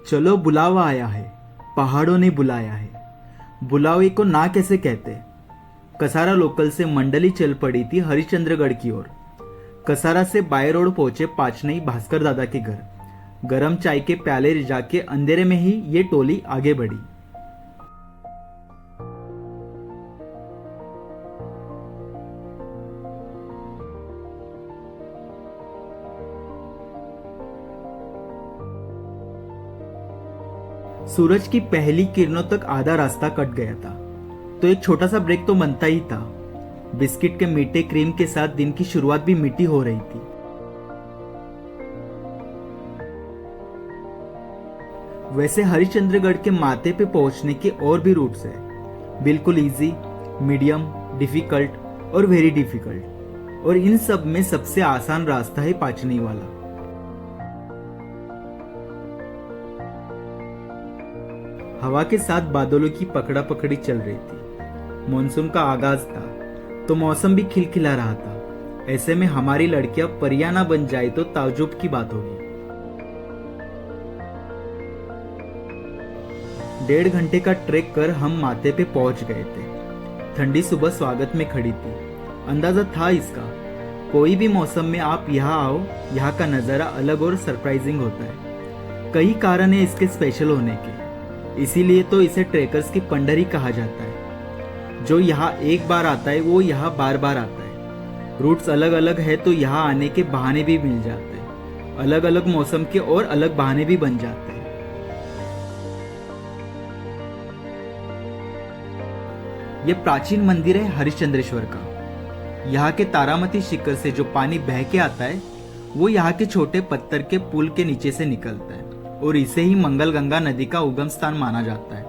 चलो बुलावा आया है, पहाड़ों ने बुलाया है। बुलावे को ना कैसे कहते। कसारा लोकल से मंडली चल पड़ी थी हरिश्चंद्रगढ़ की ओर। कसारा से बाय रोड पहुंचे पाचनई भास्कर दादा के घर। गरम चाय के प्याले रिझा के अंधेरे में ही ये टोली आगे बढ़ी। सूरज की पहली किरणों तक आधा रास्ता कट गया था, तो एक छोटा सा ब्रेक तो बनता ही था। बिस्किट के मीठे क्रीम के साथ दिन की शुरुआत भी मीठी हो रही थी। वैसे हरिश्चंद्रगढ़ के माथे पे पहुंचने के और भी रूट्स हैं, बिल्कुल इजी, मीडियम, डिफिकल्ट और वेरी डिफिकल्ट। और इन सब में सबसे आसान रास्ता है पाचनई वाला। हवा के साथ बादलों की पकड़ा पकड़ी चल रही थी। मॉनसून का आगाज था, तो मौसम भी खिलखिला रहा था। ऐसे में हमारी लड़कियां परियां ना बन जाए तो ताज्जुब की बात होगी। 1.5 घंटे का ट्रैक कर हम माथे पे पहुंच गए थे। ठंडी सुबह स्वागत में खड़ी थी। अंदाजा था इसका, कोई भी मौसम में आप यहाँ आओ, यहाँ का नजारा अलग और सरप्राइजिंग होता है। कई कारण है इसके स्पेशल होने के, इसीलिए तो इसे ट्रेकर्स की पंडरी कहा जाता है। जो यहाँ एक बार आता है वो यहाँ बार बार आता है। रूट्स अलग अलग है तो यहाँ आने के बहाने भी मिल जाते हैं। अलग अलग मौसम के और अलग बहाने भी बन जाते हैं। ये प्राचीन मंदिर है हरिश्चंद्रेश्वर का। यहाँ के तारामती शिखर से जो पानी बह के आता है वो यहाँ के छोटे पत्थर के पुल के नीचे से निकलता है और इसे ही मंगल गंगा नदी का उगम स्थान माना जाता है।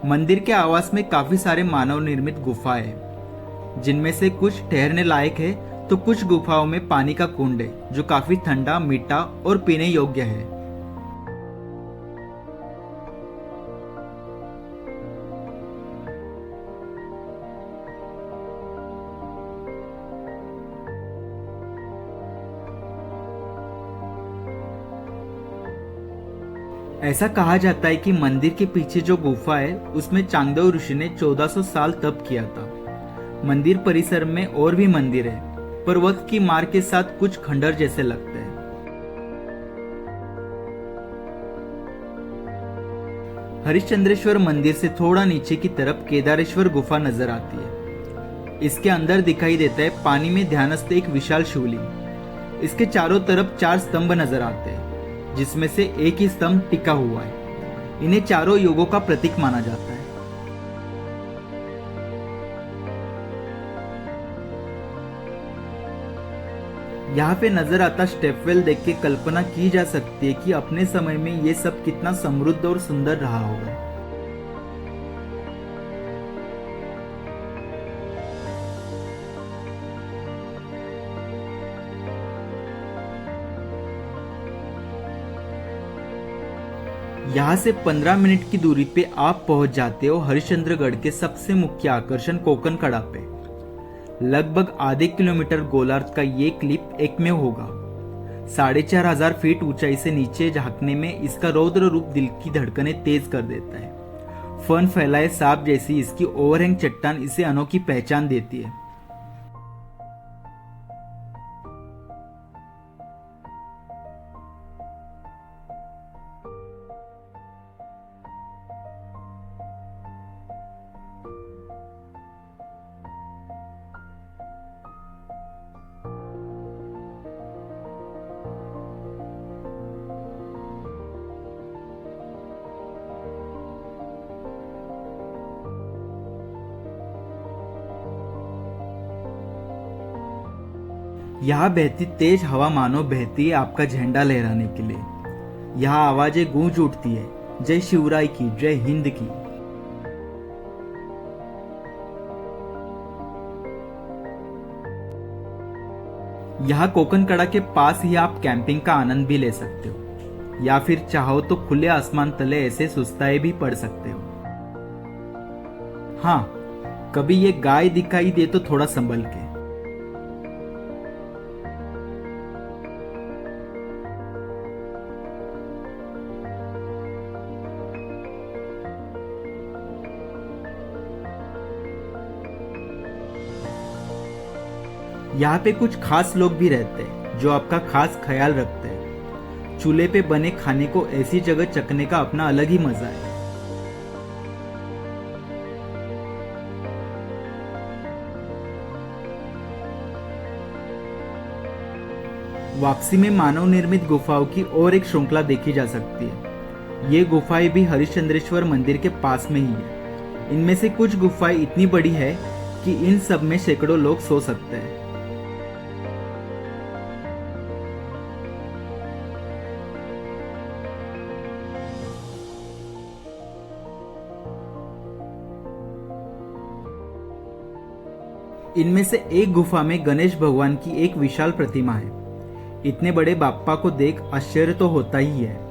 मंदिर के आवास में काफी सारे मानव निर्मित गुफाएं हैं, जिनमें से कुछ ठहरने लायक है तो कुछ गुफाओं में पानी का कुंड है जो काफी ठंडा, मीठा और पीने योग्य है। ऐसा कहा जाता है कि मंदिर के पीछे जो गुफा है उसमें चांगदेव ऋषि ने 1400 साल तप किया था। मंदिर परिसर में और भी मंदिर है, पर वक्त की मार के साथ कुछ खंडर जैसे लगते हैं। हरिश्चंद्रेश्वर मंदिर से थोड़ा नीचे की तरफ केदारेश्वर गुफा नजर आती है। इसके अंदर दिखाई देता है पानी में ध्यानस्थ एक विशाल शिवलिंग। इसके चारों तरफ 4 स्तंभ नजर आते हैं, जिसमें से एक ही स्तंभ टिका हुआ है। इन्हें चारों योगों का प्रतीक माना जाता है। यहाँ पे नजर आता स्टेपवेल देख के कल्पना की जा सकती है कि अपने समय में ये सब कितना समृद्ध और सुंदर रहा होगा। यहाँ से 15 मिनट की दूरी पे आप पहुंच जाते हो हरिश्चंद्रगढ़ के सबसे मुख्य आकर्षण कोकन कड़ा पे। लगभग आधे किलोमीटर गोलार्ध का ये क्लिप एकमेव होगा। 4500 फीट ऊंचाई से नीचे झांकने में इसका रौद्र रूप दिल की धड़कनें तेज कर देता है। फन फैलाए सांप जैसी इसकी ओवरहैंग चट्टान इसे अनोखी पहचान देती है। यहाँ बहती तेज हवा मानो बहती है आपका झंडा लहराने के लिए। यहाँ आवाजें गूंज उठती है, जय शिवराय की, जय हिंद की। यहाँ कोकन कड़ा के पास ही आप कैंपिंग का आनंद भी ले सकते हो, या फिर चाहो तो खुले आसमान तले ऐसे सुस्ताए भी पड़ सकते हो। हाँ, कभी ये गाय दिखाई दे तो थोड़ा संभल के। यहाँ पे कुछ खास लोग भी रहते हैं जो आपका खास ख्याल रखते हैं। चूल्हे पे बने खाने को ऐसी जगह चखने का अपना अलग ही मजा है। वापसी में मानव निर्मित गुफाओं की और एक श्रृंखला देखी जा सकती है। ये गुफाएं भी हरिश्चंद्रेश्वर मंदिर के पास में ही है। इनमें से कुछ गुफाएं इतनी बड़ी है कि इन सब में सैकड़ों लोग सो सकते हैं। इनमें से एक गुफा में गणेश भगवान की एक विशाल प्रतिमा है। इतने बड़े बाप्पा को देख आश्चर्य तो होता ही है।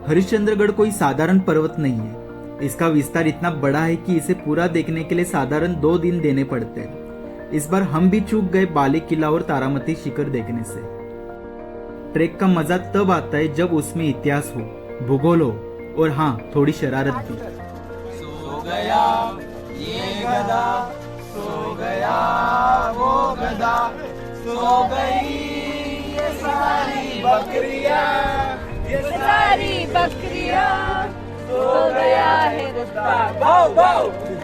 हरिश्चंद्रगढ़ कोई साधारण पर्वत नहीं है। इसका विस्तार इतना बड़ा है कि इसे पूरा देखने के लिए साधारण 2 दिन देने पड़ते हैं। इस बार हम भी चूक गए बाली किला और तारामती शिखर देखने से। ट्रेक का मजा तब आता है जब उसमें इतिहास हो, भूगोल हो और हाँ, थोड़ी शरारत भी। सो गया ये गधा, सो गया वो गधा, सो गई ये सारी बकरियां, ये सारी बकरियां, सो गया है कुत्ता। Wow wow.